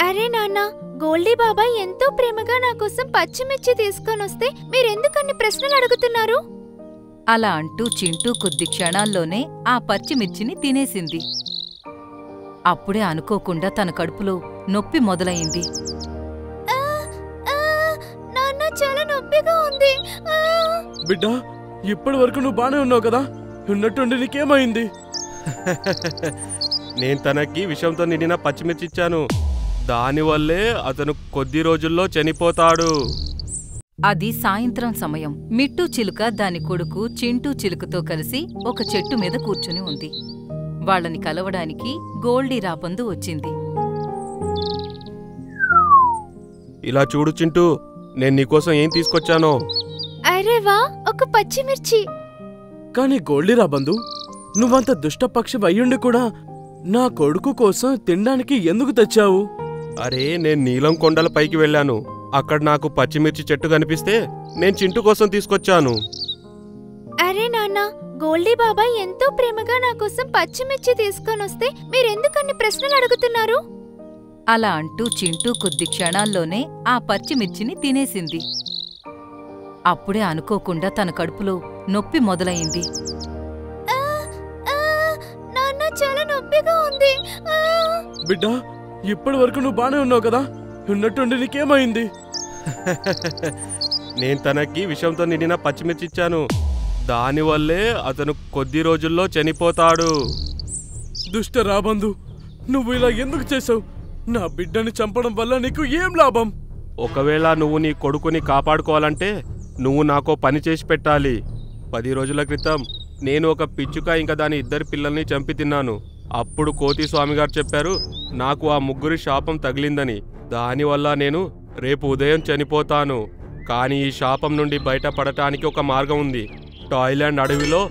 అరే నాన్న, గోల్డీ బాబాయ్ ఎంతో ప్రేమగా నా కోసం పచ్చిమిర్చి తీసుకొనొస్తే మీరెందుకన్ని ప్రశ్నలు అడుగుతున్నారు? అలా అంటూ చింటూ కొద్ది క్షణాల్లోనే ఆ పచ్చిమిర్చిని తినేసింది. అప్పుడే అనుకోకుండా తన కడుపులో నొప్పి మొదలయింది. నాన్న, చాలా నొప్పిగా ఉంది. బిడ్డా, ఇప్పటి వరకు నువ్వు బానే ఉన్నావు కదా? ఉన్నట్టుండి నీకేమైంది? నేను తనకి విషంతో నిండిన పచ్చిమిర్చి ఇచ్చాను. దానివల్లే అతను కొద్ది రోజుల్లో చనిపోతాడు. అది సాయంత్రం సమయం. మిట్టూ చిలుక దాని కొడుకు చింటూ చిలుకతో కలిసి ఒక చెట్టు మీద కూర్చుని ఉంది. వాళ్ళని కలవడానికి గోల్డీ రాబందు వచ్చింది. ఇలా చూడు చింటూ, నేను నీకోసం ఏం తీసుకొచ్చానో. అరే వా, ఒక పచ్చిమిర్చి. కాని గోల్డీ రాబందు, నువ్వంత దుష్టపక్షి అయ్యుండి కూడా నా కొడుకు కోసం తినడానికి ఎందుకు తెచ్చావు? అరే, నేను నీలం కొండల పైకి వెళ్ళాను. అక్కడ నాకు పచ్చిమిర్చి చెట్టు కనిపిస్తే నేను చింటూ కోసం తీసుకొచ్చాను. అరే నాన్న, గోల్డీ బాబాయ్ ఎంతో ప్రేమగా నా కోసం పచ్చిమిర్చి తీసుకొనొస్తే మీరెందుకన్ని ప్రశ్నలు అడుగుతున్నారు? అలా అంటూ చింటూ కొద్ది క్షణాల్లోనే ఆ పచ్చిమిర్చిని తినేసింది. అప్పుడే అనుకోకుండా తన కడుపులో నొప్పి మొదలయింది. నాన్న, చాలా నొప్పిగా ఉంది. బిడ్డా, ఇప్పటి వరకు నువ్వు బానే ఉన్నావు కదా? ఉన్నట్టుండి నీకేమైంది? నేను తనకి విషంతో నిండిన పచ్చిమిర్చి ఇచ్చాను. దానివల్లే అతను కొద్ది రోజుల్లో చనిపోతాడు. దుష్ట రాబందు, నువ్వు ఇలా ఎందుకు చేసావు? నా బిడ్డని చంపడం వల్ల నీకు ఏం లాభం? ఒకవేళ నువ్వు నీ కొడుకుని కాపాడుకోవాలంటే నువ్వు నాకో పని చేసి పెట్టాలి. 10 రోజుల క్రితం నేను ఒక పిచ్చుక ఇంకా దాని 2 పిల్లల్ని చంపి తిన్నాను. అప్పుడు కోతి స్వామిగారు చెప్పారు నాకు ఆ 3 శాపం తగిలిందని. దానివల్ల నేను రేపు ఉదయం చనిపోతాను. కానీ ఈ శాపం నుండి బయటపడటానికి ఒక మార్గం ఉంది. టాయ్లాండ్ అడవిలో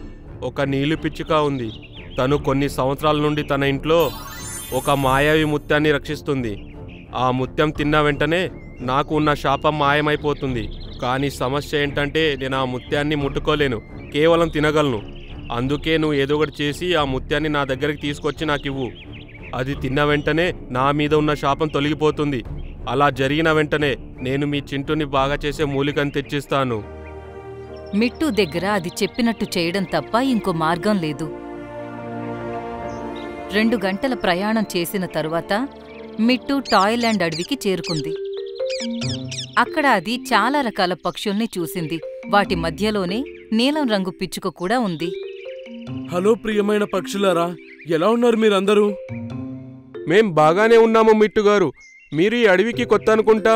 ఒక నీలి పిచ్చుక ఉంది. తను కొన్ని సంవత్సరాల నుండి తన ఇంట్లో ఒక మాయావి ముత్యాన్ని రక్షిస్తుంది. ఆ ముత్యం తిన్న వెంటనే నాకు ఉన్న శాపం మాయమైపోతుంది. కానీ సమస్య ఏంటంటే నేను ఆ ముత్యాన్ని ముట్టుకోలేను, కేవలం తినగలను. అందుకే నువ్వు ఏదో ఒకటి చేసి ఆ ముత్యాన్ని నా దగ్గరికి తీసుకొచ్చి నాకివ్వు. అది తిన్న వెంటనే నా మీద ఉన్న శాపం తొలగిపోతుంది. అలా జరిగిన వెంటనే నేను మీ చింటూని బాగా చేసే మూలికను తెచ్చిస్తాను. మిట్టూ దగ్గర అది చెప్పినట్టు చేయడం తప్ప ఇంకో మార్గం లేదు. 2 గంటల ప్రయాణం చేసిన తరువాత మిట్టూ టాయ్లాండ్ అడవికి చేరుకుంది. అక్కడ అది చాలా రకాల పక్షుల్ని చూసింది. వాటి మధ్యలోనే నీలం రంగు పిచ్చుక కూడా ఉంది. హలో ప్రియమైన పక్షులారా, ఎలా ఉన్నారు మీరందరూ? మేం బాగానే ఉన్నాము మిట్టుగారు. మీరు ఈ అడవికి కొత్త అనుకుంటా.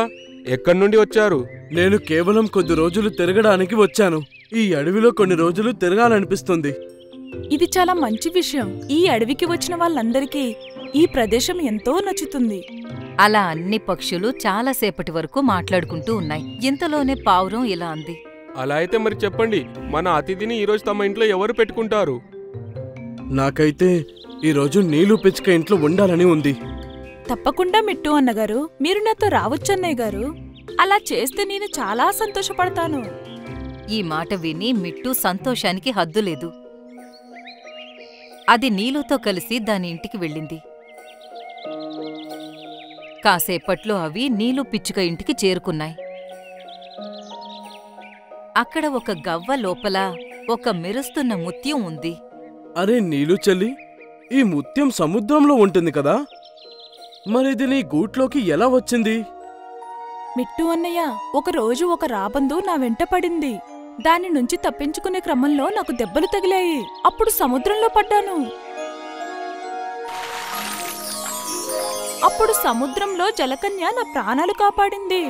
ఎక్కడి నుండి వచ్చారు? నేను కేవలం కొద్ది రోజులు తిరగడానికి వచ్చాను. ఈ అడవిలో కొన్ని రోజులు తిరగాలనిపిస్తుంది. ఇది చాలా మంచి విషయం. ఈ అడవికి వచ్చిన వాళ్ళందరికీ ఈ ప్రదేశం ఎంతో నచ్చుతుంది. అలా అన్ని పక్షులు చాలాసేపటి వరకు మాట్లాడుకుంటూ ఉన్నాయి. ఇంతలోనే పావురం ఇలా అంది. అలా అయితే మరి చెప్పండి, మన అతిథిని ఈరోజు తమ ఇంట్లో ఎవరు పెట్టుకుంటారు? నాకైతే ఈరోజు నీలు పిచ్చుక ఇంట్లో ఉండాలని ఉంది. తప్పకుండా మిట్టు అన్నగారు, మీరు నాతో రావచ్చన్నయ్య గారు. అలా చేస్తే నేను చాలా సంతోషపడతాను. ఈ మాట విని మిట్టూ సంతోషానికి హద్దులేదు. అది నీలుతో కలిసి దాని ఇంటికి వెళ్ళింది. కాసేపట్లో అవి నీలు పిచ్చుక ఇంటికి చేరుకున్నాయి. అక్కడ ఒక గవ్వ లోపల ఒక మెరుస్తున్న ముత్యం ఉంది. అరే నీలు చెల్లి, ఈ ముత్యం సముద్రంలో ఉంటుంది కదా? మరిది నీ గూట్లోకి ఎలా వచ్చింది? మిట్టు అన్నయ్య, ఒకరోజు ఒక రాబందు నా వెంట పడింది. దాని నుంచి తప్పించుకునే క్రమంలో నాకు దెబ్బలు తగిలాయి. అప్పుడు సముద్రంలో పడ్డాను. అప్పుడు సముద్రంలో జలకన్య నా ప్రాణాలు కాపాడింది.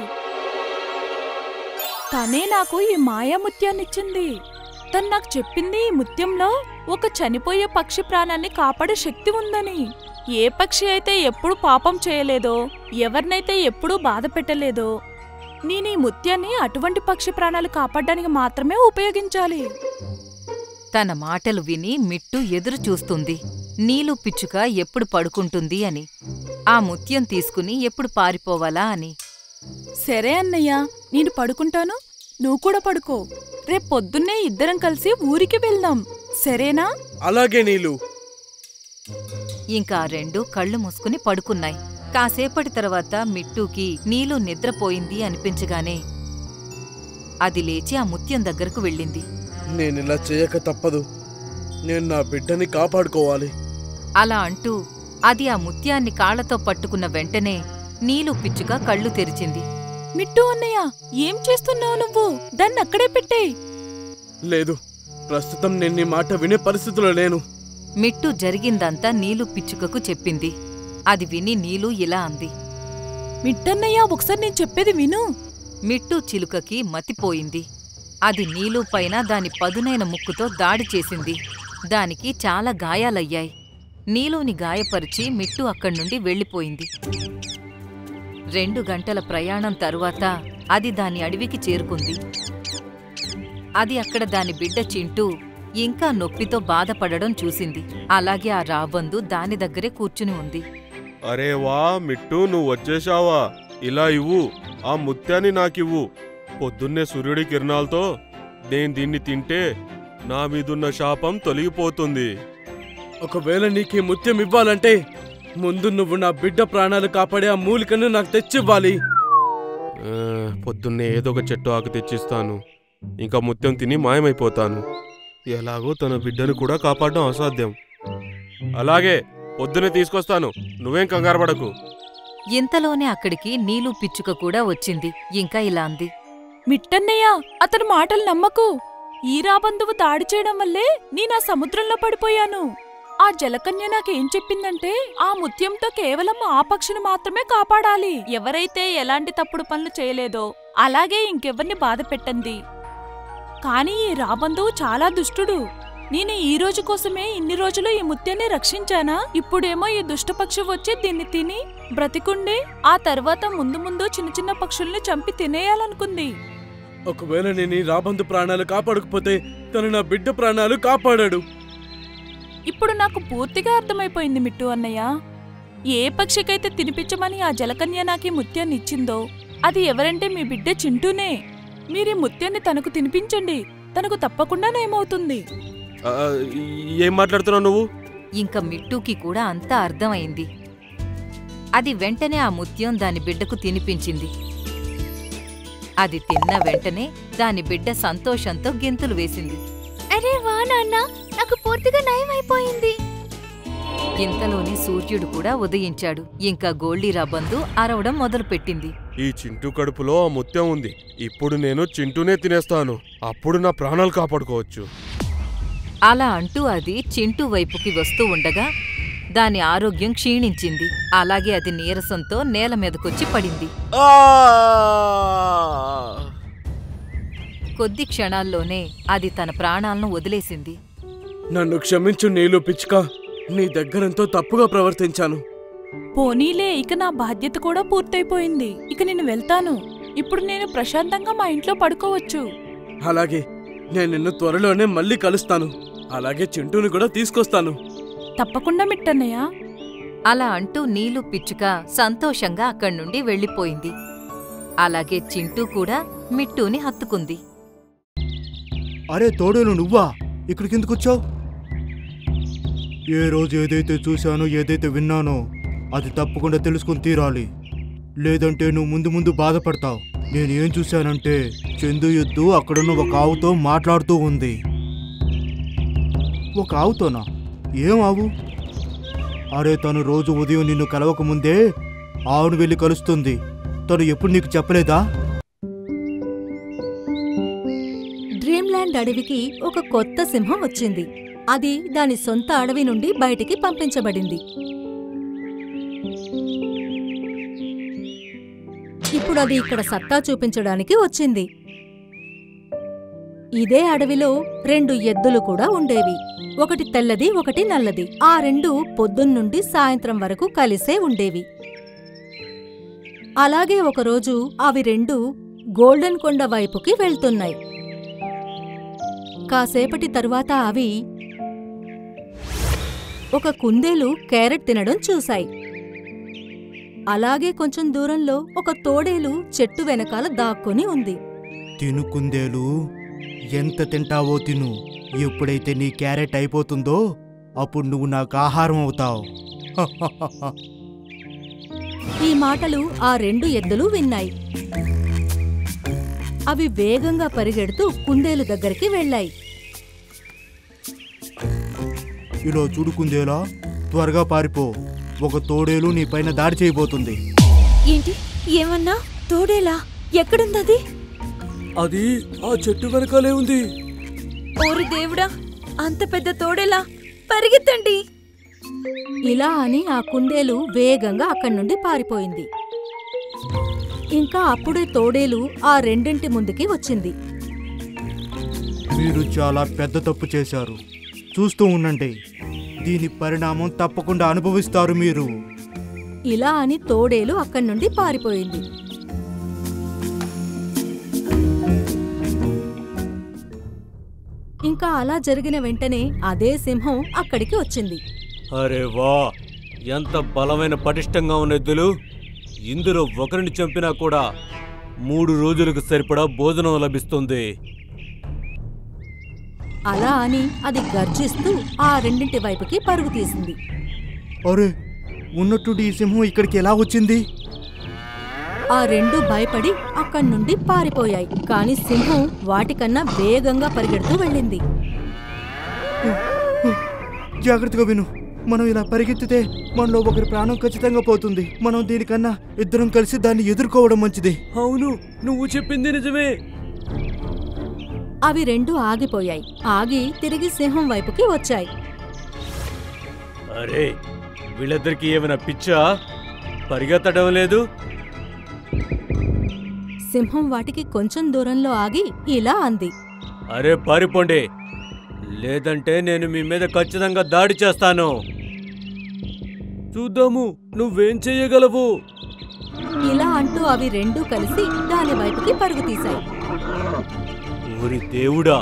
తనే నాకు ఈ మాయాముత్యాన్నిచ్చింది. తను నాకు చెప్పింది ఈ ముత్యంలో ఒక చనిపోయే పక్షి ప్రాణాన్ని కాపాడే శక్తి ఉందని. ఏ పక్షి అయితే ఎప్పుడు పాపం చేయలేదో, ఎవరినైతే ఎప్పుడూ బాధ పెట్టలేదో, నేను ఈ ముత్యాన్ని అటువంటి పక్షి ప్రాణాలు కాపాడడానికి మాత్రమే ఉపయోగించాలి. తన మాటలు విని మిట్టు ఎదురు చూస్తుంది, నీలు పిచ్చుక ఎప్పుడు పడుకుంటుంది అని, ఆ ముత్యం తీసుకుని ఎప్పుడు పారిపోవాలా అని. సరే అన్నయ్య, నేను పడుకుంటాను, నువ్వు కూడా పడుకో. రేపొద్దున్నే ఇద్దరం కలిసి ఊరికి వెళ్దాం, సరేనా? అలాగే నీలు. ఇంకా 2 కళ్ళు మూసుకుని పడుకున్నాయి. కాసేపటి తర్వాత మిట్టూకి నీలు నిద్రపోయింది అనిపించగానే అది లేచి ఆ ముత్యం దగ్గరకు వెళ్ళింది. నేనిలా చేయక తప్పదు. నేను నా బిడ్డని కాపాడుకోవాలి. అలా అంటూ అది ఆ ముత్యాన్ని కాళ్లతో పట్టుకున్న వెంటనే నీలు పిచ్చుక కళ్ళు తెరిచింది. మిట్టు అన్నయ్య, ఏం చేస్తున్నావు నువ్వు? దాన్ని అక్కడే పెట్టేయ్. లేదు, ప్రస్తుతం నేను నీ మాట వినే పరిస్థితిలో లేను. మిట్టు జరిగిందంతా నీలు పిచ్చుకకు చెప్పింది. అది విని నీలు ఇలా అంది. మిట్టన్నయ్య, ఒకసారి నేను చెప్పేది విను. మిట్టు చిలుకకి మతిపోయింది. అది నీలు పైన దాని పదునైన ముక్కుతో దాడి చేసింది. దానికి చాలా గాయాలయ్యాయి. నీలుని గాయపరిచి మిట్టు అక్కడ్నుండి వెళ్ళిపోయింది. 2 గంటల ప్రయాణం తరువాత అది దాని అడవికి చేరుకుంది. అది అక్కడ దాని బిడ్డ చింటూ ఇంకా నొప్పితో బాధపడడం చూసింది. అలాగే ఆ రాబందు దాని దగ్గరే కూర్చుని ఉంది. అరే వా మిట్టు, నువ్వు వచ్చేశావా? ఇలా ఇవ్వు, ఆ ముత్యాన్ని నాకివ్వు. పొద్దున్నే సూర్యుడి కిరణాలతో నేను దీన్ని తింటే నా మీదున్న శాపం తొలగిపోతుంది. ఒకవేళ నీకీ ముత్యం ఇవ్వాలంటే ముందు నువ్వు నా బిడ్డ ప్రాణాలు కాపాడే ఆ మూలికను నాకు తెచ్చివ్వాలి. పొద్దున్నే ఏదో ఒక చెట్టు ఆకు తెచ్చిస్తాను. ఇంకా ముత్యం తిని మాయమైపోతాను. ఎలాగో తన బిడ్డను కూడా కాపాడడం అసాధ్యం. అలాగే పొద్దున్నే తీసుకొస్తాను, నువ్వేం కంగారు పడకు. ఇంతలోనే అక్కడికి నీలు పిచ్చుక కూడా వచ్చింది. ఇంకా ఇలా అంది. మిట్టన్నయ్య, అతని మాటలు నమ్మకు. ఈ రాబందువు దాడి చేయడం వల్లే నేనా సముద్రంలో పడిపోయాను. ఆ జలకన్య నాకేం చెప్పిందంటే ఆ ముత్యంతో కేవలం ఆ పక్షిని మాత్రమే కాపాడాలి. ఎవరైతే ఎలాంటి తప్పుడు పనులు చేయలేదో అలాగే ఇంకెవర్ని బాధ పెట్టండి. కాని ఈ రాబందువు చాలా దుష్టుడు. నేను ఈ రోజు కోసమే ఇన్ని రోజులు ఈ ముత్యాన్ని రక్షించానా? ఇప్పుడేమో ఈ దుష్టపక్షి వచ్చి దీన్ని తిని బ్రతికుండి ఆ తర్వాత ముందు ముందు చిన్న చిన్న పక్షుల్ని చంపి తినేయాలనుకుంది. ఒకవేళ నేను ఈ రాబందు ప్రాణాలు కాపాడకపోతే తను నా బిడ్డ ప్రాణాలు కాపాడాడు. ఇప్పుడు నాకు పూర్తిగా అర్థమైపోయింది మిట్టు అన్నయ్య. ఏ పక్షికైతే తినిపించమని ఆ జలకన్య నాకీ ముత్యాన్ని ఇచ్చిందో అది ఎవరంటే మీ బిడ్డ చింటూనే. మీరీ ముత్యాన్ని తనకు తినిపించండి, తనకు తప్పకుండా నయమవుతుంది. ఏం మాట్లాడుతున్నావు నువ్వు? ఇంక మిట్టూకి కూడా అంతా అర్థమైంది. అది వెంటనే ఆ ముత్యం దాని బిడ్డకు తినిపించింది. అది తిన్న వెంటనే దాని బిడ్డ సంతోషంతో గెంతులు వేసింది. అరే వా నాన్న, నాకు పూర్తిగా నయం అయిపోయింది. ఇంతలోనే సూర్యుడు కూడా ఉదయించాడు. ఇంకా గోల్డీ రాబందు అరవడం మొదలుపెట్టింది. ఈ చింటూ కడుపులో ఆ ముత్యం ఉంది. ఇప్పుడు నేను చింటూనే తినేస్తాను. అప్పుడు నా ప్రాణాలు కాపాడుకోవచ్చు. అలా అంటూ అది చింటూ వైపుకి వస్తూ ఉండగా దాని ఆరోగ్యం క్షీణించింది. అలాగే అది నీరసంతో నేల మీదకొచ్చి పడింది. కొద్ది క్షణాల్లోనే అది తన ప్రాణాలను వదిలేసింది. నన్ను క్షమించు నీలు పిచ్చుక, నీ దగ్గరెంతో తప్పుగా ప్రవర్తించాను. పోనీలే, ఇక నా బాధ్యత కూడా పూర్తయిపోయింది. ఇక నేను వెళ్తాను. ఇప్పుడు నేను ప్రశాంతంగా మా ఇంట్లో పడుకోవచ్చు. అలాగే, నేను నిన్ను త్వరలోనే మళ్ళీ కలుస్తాను. అలాగే చింటూని కూడా తీసుకొస్తాను. తప్పకుండా మిట్టన్నయ్య. అలా అంటూ నీలు పిచ్చుక సంతోషంగా అక్కడ్నుండి వెళ్ళిపోయింది. అలాగే చింటూ కూడా మిట్టూని హత్తుకుంది. అరే తోడేలు, నువ్వా? ఇక్కడికెందుకొచ్చావు? ఏ రోజు ఏదైతే చూశానో, ఏదైతే విన్నానో అది తప్పకుండా తెలుసుకుని తీరాలి. లేదంటే నువ్వు ముందు ముందు బాధపడతావు. నేనేం చూశానంటే చందు ఎద్దు అక్కడున్న ఒక ఆవుతో మాట్లాడుతూ ఉంది. ఒక ఆవుతోనా? ఏం ఆవు? అరే, తను రోజు ఉదయం నిన్ను కలవకముందే ఆవును వెళ్ళి కలుస్తుంది. తను ఎప్పుడు నీకు చెప్పలేదా? డ్రీమ్ల్యాండ్ అడవికి ఒక కొత్త సింహం వచ్చింది. అది దాని సొంత అడవి నుండి బయటికి పంపించబడింది. ఇప్పుడు అది ఇక్కడ సత్తా చూపించడానికి వచ్చింది. ఇదే అడవిలో 2 ఎద్దులు కూడా ఉండేవి. ఒకటి తెల్లది, ఒకటి నల్లది. ఆ 2 పొద్దున్నుండి సాయంత్రం వరకు కలిసే ఉండేవి. అలాగే ఒకరోజు అవి 2 గోల్డెన్ కొండ వైపుకి వెళ్తున్నాయి. కాసేపటి తరువాత అవి ఒక కుందేలు క్యారెట్ తినడం చూశాయి. అలాగే కొంచెం దూరంలో ఒక తోడేలు చెట్టు వెనకాల దాక్కుని ఉంది. తిను కుందేలు, ఎంత తింటావో తిను. ఎప్పుడైతే నీ క్యారెట్ అయిపోతుందో అప్పుడు నువ్వు నాకు ఆహారం అవుతావు. ఈ మాటలు ఆ 2 ఎద్దులు విన్నాయి. అవి వేగంగా పరిగెడుతూ కుందేలు దగ్గరికి వెళ్ళాయి. ఇలా చూడుకుందేలా, త్వరగా పారిపో. ఒక తోడేలు నీ పైన దాడి చేయబోతుంది. ఏంటి? ఏమన్నా? తోడేలా? ఎక్కడుందది? అది ఆ చెట్టు వెనకాలే ఉంది. ఓరి దేవుడా, అంత పెద్ద తోడేలా! పరిగెత్తండి! ఇలా అని ఆ కుందేలు వేగంగా అక్కడి నుండి పారిపోయింది. ఇంకా అప్పుడే తోడేలు ఆ 2 ముందుకి వచ్చింది. మీరు చాలా పెద్ద తప్పు చేశారు. చూస్తూ ఉండండి, దీని పరిణామం తప్పకుండా అనుభవిస్తారు మీరు. ఇలా అని తోడేలు అక్కడి నుండి పారిపోయింది. ఇంకా అలా జరిగిన వెంటనే అదే సింహం అక్కడికి వచ్చింది. అరే వా, ఎంత బలమైన పటిష్టంగా ఉన్న ఎద్దులు! ఇందులో ఒకరిని చంపినా కూడా 3 రోజులకు సరిపడా భోజనం లభిస్తుంది. అలా అని అది గర్జిస్తూ ఆ 2 వైపుకి పరుగు తీసింది. అరే, ఉన్నట్టుండి ఈ సింహం ఇక్కడికి ఎలా వచ్చింది? ఆ 2 భయపడి అక్కడి నుండి పారిపోయాయి. కాని సింహం వాటికన్నా వేగంగా పరిగెడుతూ వెళ్ళింది. జాగ్రత్తగా విను, మనం ఇలా పరిగెత్తితే మనలో ఒకరి ప్రాణం ఖచ్చితంగా పోతుంది. మనం దీనికన్నా ఇద్దరం కలిసి దాన్ని ఎదుర్కోవడం మంచిది. అవును, నువ్వు చెప్పింది నిజమే. అవి 2 ఆగిపోయాయి. ఆగి తిరిగి సింహం వైపుకి వచ్చాయి. అరే, వీళ్ళిద్దరికి ఏమైనా పిచ్చా? పరిగెత్తడం లేదు. సింహం వాటికి కొంచెం దూరంలో ఆగి ఇలా అంది. అరే పారిపోండి, లేదంటే నేను మీ మీద ఖచ్చితంగా దాడి చేస్తాను. చూద్దాము నువ్వేం చెయ్యగలవు. ఇలా అంటూ అవి 2 కలిసి దాని వైపుకి పరుగు తీశాయి. ఊరి దేవుడా,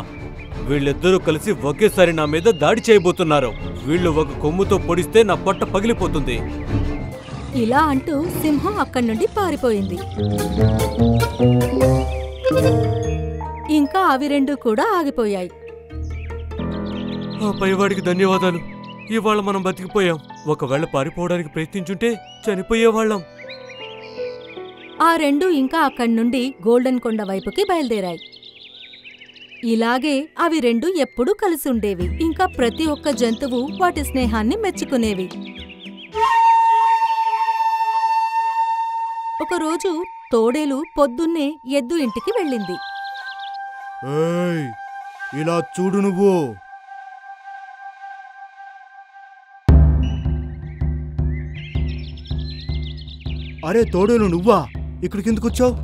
వీళ్ళిద్దరూ కలిసి ఒకేసారి నా మీద దాడి చేయబోతున్నారు. వీళ్ళు ఒక కొమ్ముతో పొడిస్తే నా పొట్ట పగిలిపోతుంది. ఇలా అంటూ సింహం అక్కడి నుండి పారిపోయింది. ఇంకా అవి 2 కూడా ఆగిపోయాయి. ఆ పైవాడికి ధన్యవాదాలు. ఇవాళ మనం బతికిపోయాం. ఒకవేళ పారిపోవడానికి ప్రయత్నించుంటే చనిపోయేవాళ్ళం. ఆ 2 ఇంకా అక్కడి నుండి గోల్డెన్ కొండ వైపుకి బయలుదేరాయి. ఇలాగే అవి 2 ఎప్పుడూ కలిసి ఉండేవి. ఇంకా ప్రతి ఒక్క జంతువు వాటి స్నేహాన్ని మెచ్చుకునేవి. ఒకరోజు తోడేలు పొద్దున్నే ఎద్దు ఇంటికి వెళ్ళింది. ఏయ్, ఇలా చూడు నువ్వు. అరే తోడేలు, నువ్వా? ఇక్కడికి ఎందుకు వచ్చావు?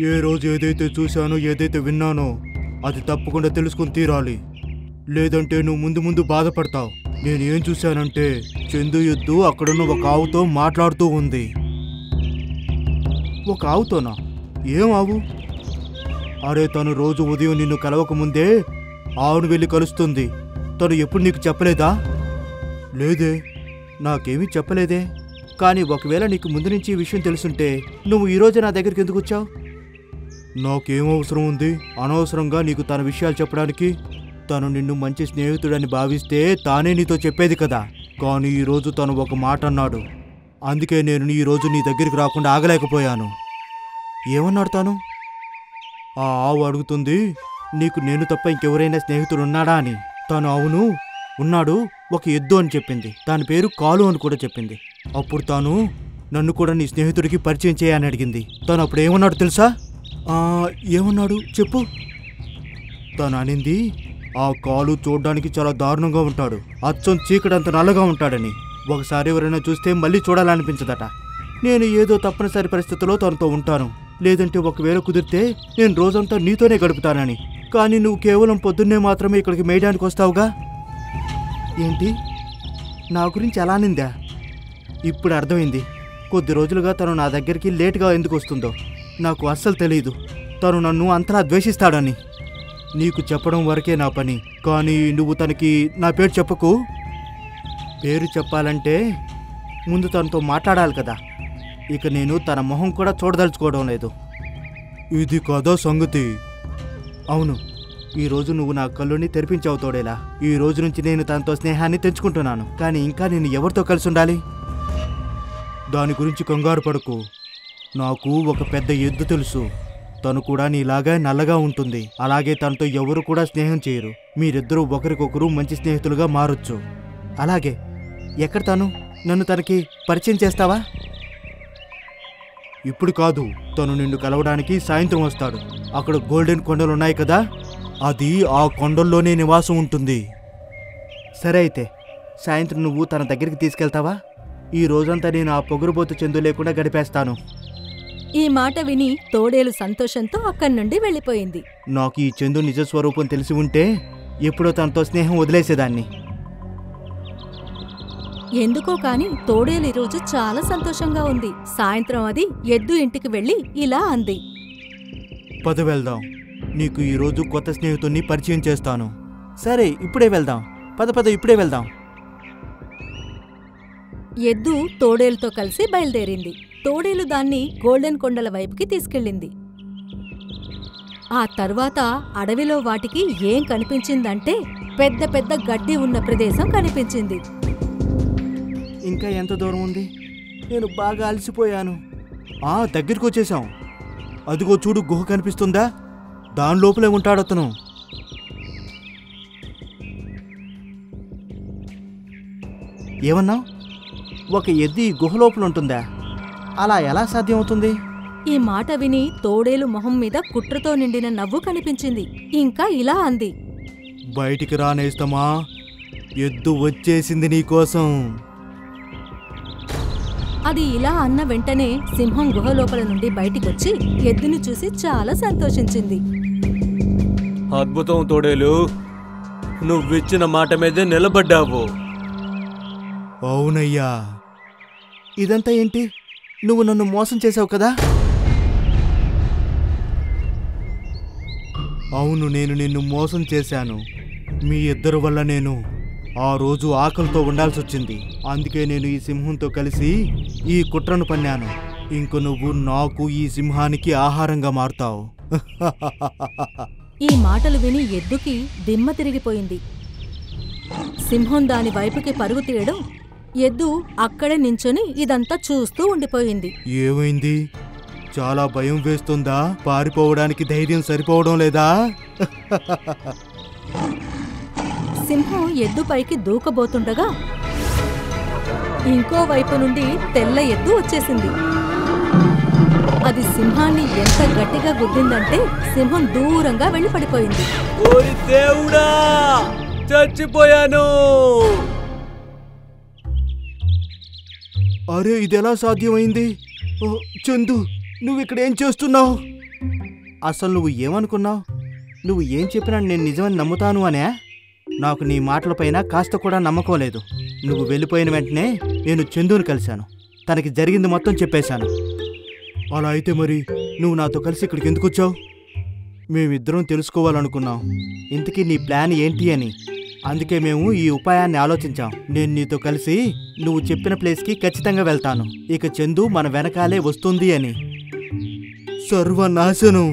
ఏ రోజు ఏదైతే చూశానో, ఏదైతే విన్నానో అది తప్పకుండా తెలుసుకుని తీరాలి. లేదంటే నువ్వు ముందు ముందు బాధపడతావు. నేనేం చూశానంటే, చందు ఎద్దు అక్కడున్న ఒక ఆవుతో మాట్లాడుతూ ఉంది. ఒక ఆవుతోనా? ఏం ఆవు? అరే, తను రోజు ఉదయం నిన్ను కలవకముందే ఆవును వెళ్ళి కలుస్తుంది. తను ఎప్పుడు నీకు చెప్పలేదా? లేదే, నాకేమీ చెప్పలేదే. కానీ ఒకవేళ నీకు ముందు నుంచి ఈ విషయం తెలుసుంటే నువ్వు ఈరోజు నా దగ్గరికి ఎందుకు వచ్చావు? నాకేం అవసరం ఉంది అనవసరంగా నీకు తన విషయాలు చెప్పడానికి? తను నిన్ను మంచి స్నేహితుడని భావిస్తే తానే నీతో చెప్పేది కదా. కానీ ఈరోజు తను ఒక మాట అన్నాడు. అందుకే నేను ఈరోజు నీ దగ్గరికి రాకుండా ఆగలేకపోయాను. ఏమన్నాడు తను? ఆ ఆవు అడుగుతుంది, నీకు నేను తప్ప ఇంకెవరైనా స్నేహితుడున్నాడా అని. తను అవును ఉన్నాడు, ఒక ఎద్దు అని చెప్పింది. దాని పేరు కాలు అని కూడా చెప్పింది. అప్పుడు తాను నన్ను కూడా నీ స్నేహితుడికి పరిచయం చేయని అడిగింది. తను అప్పుడు ఏమన్నాడు తెలుసా? ఏమన్నాడు చెప్పు. తను అనింది, ఆ కాలు చూడ్డానికి చాలా దారుణంగా ఉంటాడు, అచ్చం చీకటంత నల్లగా ఉంటాడని. ఒకసారి ఎవరైనా చూస్తే మళ్ళీ చూడాలనిపించదట. నేను ఏదో తప్పనిసరి పరిస్థితుల్లో తనతో ఉంటాను, లేదంటే ఒకవేళ కుదిరితే నేను రోజంతా నీతోనే గడుపుతానని. కానీ నువ్వు కేవలం పొద్దున్నే మాత్రమే ఇక్కడికి మేయడానికి వస్తావుగా. ఏంటి, నా గురించి ఎలా నిందా? ఇప్పుడు అర్థమైంది. కొద్ది రోజులుగా తను నా దగ్గరికి లేటుగా ఎందుకు వస్తుందో నాకు అస్సలు తెలియదు. తను నన్ను అంతలా ద్వేషిస్తాడని. నీకు చెప్పడం వరకే నా పని, కానీ నువ్వు తనకి నా పేరు చెప్పకు. పేరు చెప్పాలంటే ముందు తనతో మాట్లాడాలి కదా. ఇక నేను తన మొహం కూడా చూడదలుచుకోవడం లేదు. ఇది కదా సంగతి. అవును, ఈరోజు నువ్వు నా కళ్ళుని తెరిపించావు తోడేలా. ఈ రోజు నుంచి నేను తనతో స్నేహాన్ని తెంచుకుంటున్నాను. కానీ ఇంకా నేను ఎవరితో కలిసి ఉండాలి? దాని గురించి కంగారు పడకు. నాకు ఒక పెద్ద ఎద్దు తెలుసు. తను కూడా నీలాగా నల్లగా ఉంటుంది. అలాగే తనతో ఎవరు కూడా స్నేహం చేయరు. మీరిద్దరూ ఒకరికొకరు మంచి స్నేహితులుగా మారొచ్చు. అలాగే ఎక్కడ తను? నన్ను తనకి పరిచయం చేస్తావా? ఇప్పుడు కాదు, తను నిన్ను కలవడానికి సాయంత్రం వస్తాడు. అక్కడ గోల్డెన్ కొండలు ఉన్నాయి కదా, అది ఆ కొండల్లోనే నివాసం ఉంటుంది. సరే అయితే సాయంత్రం నువ్వు తన దగ్గరికి తీసుకెళ్తావా? ఈ రోజంతా నేను ఆ పొగరుబోతు చెందు లేకుండా గడిపేస్తాను. ఈ మాట విని తోడేలు సంతోషంతో అక్కడి నుండి వెళ్ళిపోయింది. నాకు ఈ చందు నిజస్వరూపం తెలిసి ఉంటే ఎప్పుడో తనతో స్నేహం వదిలేసేదాన్ని. ఎందుకో కాని తోడేలు ఈరోజు చాలా సంతోషంగా ఉంది. సాయంత్రం అది ఎద్దు ఇంటికి వెళ్లి ఇలా అంది. పద వెళ్దాం, నీకు ఈరోజు కొత్త స్నేహితుడిని పరిచయం చేస్తాను. సరే ఇప్పుడే వెళ్దాం, పద ఇప్పుడే వెళ్దాం. ఎద్దు తోడేలుతో కలిసి బయలుదేరింది. తోడేలు దాన్ని గోల్డెన్ కొండల వైపుకి తీసుకెళ్ళింది. ఆ తర్వాత అడవిలో వాటికి ఏం కనిపించిందంటే పెద్ద పెద్ద గడ్డి ఉన్న ప్రదేశం కనిపించింది. ఇంకా ఎంత దూరం ఉంది? నేను బాగా అలసిపోయాను. దగ్గరికి వచ్చేసాం. అదిగో చూడు, గుహ కనిపిస్తుందా? దాని లోపలే ఉంటాడు అతను. ఏమన్నావు? ఒక ఎద్దు ఈ గుహ లోపల ఉంటుందా? అలా ఎలా సాధ్యమవుతుంది? ఈ మాట విని తోడేలు మొహం మీద కుట్రతో నిండిన నవ్వు కనిపించింది. ఇంకా ఇలా అంది. బయటికి రానేస్తామా? ఎద్దు వచ్చేసింది నీకోసం. అది ఇలా అన్న వెంటనే సింహం గుహ లోపల నుండి బయటికొచ్చి ఎద్దును చూసి చాలా సంతోషించింది. అద్భుతం తోడేలు, నువ్విచ్చిన మాట మీదే నిలబడ్డావు. అవునయ్యా. ఇదంతా ఏంటి? నువ్వు నన్ను మోసం చేసావు కదా? అవును, నేను నిన్ను మోసం చేశాను. మీ ఇద్దరి వల్ల నేను ఆ రోజు ఆకలితో ఉండాల్సి వచ్చింది. అందుకే నేను ఈ సింహంతో కలిసి ఈ కుట్రను పన్నాను. ఇంక నువ్వు నాకు ఈ సింహానికి ఆహారంగా మారుతావు. ఈ మాటలు విని ఎద్దుకి దిమ్మ తిరిగిపోయింది. సింహం దాని వైపుకి పరుగు తీయడం ఎద్దు అక్కడే నించొని ఇదంతా చూస్తూ ఉండిపోయింది. ఏమైంది? చాలా భయం వేస్తుందా? పారిపోవడానికి ధైర్యం సరిపోవడం లేదా? సింహం ఎద్దు పైకి దూకబోతుండగా ఇంకో వైపు నుండి తెల్ల ఎద్దు వచ్చేసింది. అది సింహాన్ని ఎంత గట్టిగా గుద్దిందంటే సింహం దూరంగా వెళ్లి పడిపోయింది. ఓరి దేవుడా, చచ్చిపోయాను. అరే, ఇదెలా సాధ్యమైంది? చందు, నువ్వు ఇక్కడ ఏం చేస్తున్నావు? అసలు నువ్వు ఏమనుకున్నావు? నువ్వు ఏం చెప్పినా నేను నిజమని నమ్ముతాను అనే? నాకు నీ మాటలపైన కాస్త కూడా నమ్మకం లేదు. నువ్వు వెళ్ళిపోయిన వెంటనే నేను చందుని కలిశాను. తనకి జరిగింది మొత్తం చెప్పేశాను. అలా అయితే మరి నువ్వు నాతో కలిసి ఇక్కడికి ఎందుకు వచ్చావు? మేమిద్దరం తెలుసుకోవాలనుకున్నాం ఇంతకీ నీ ప్లాన్ ఏంటి అని. అందుకే మేము ఈ ఉపాయాన్ని ఆలోచించాం. నేను నీతో కలిసి నువ్వు చెప్పిన ప్లేస్కి ఖచ్చితంగా వెళ్తాను. ఇక చందు మన వెనకాలే వస్తుంది అని. సర్వనాశనం.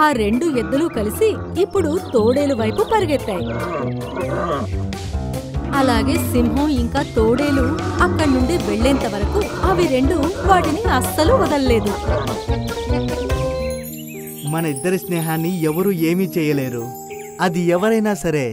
ఆ రెండు ఎద్దులు కలిసి ఇప్పుడు తోడేలు వైపు పరిగెత్తాయి. అలాగే సింహం ఇంకా తోడేలు అక్కడి నుండి వెళ్లేంత వరకు అవి రెండు వాటిని అస్సలు వదల్లేదు. మన ఇద్దరి స్నేహాన్ని ఎవరూ ఏమీ చేయలేరు. అది ఎవరైనా సరే.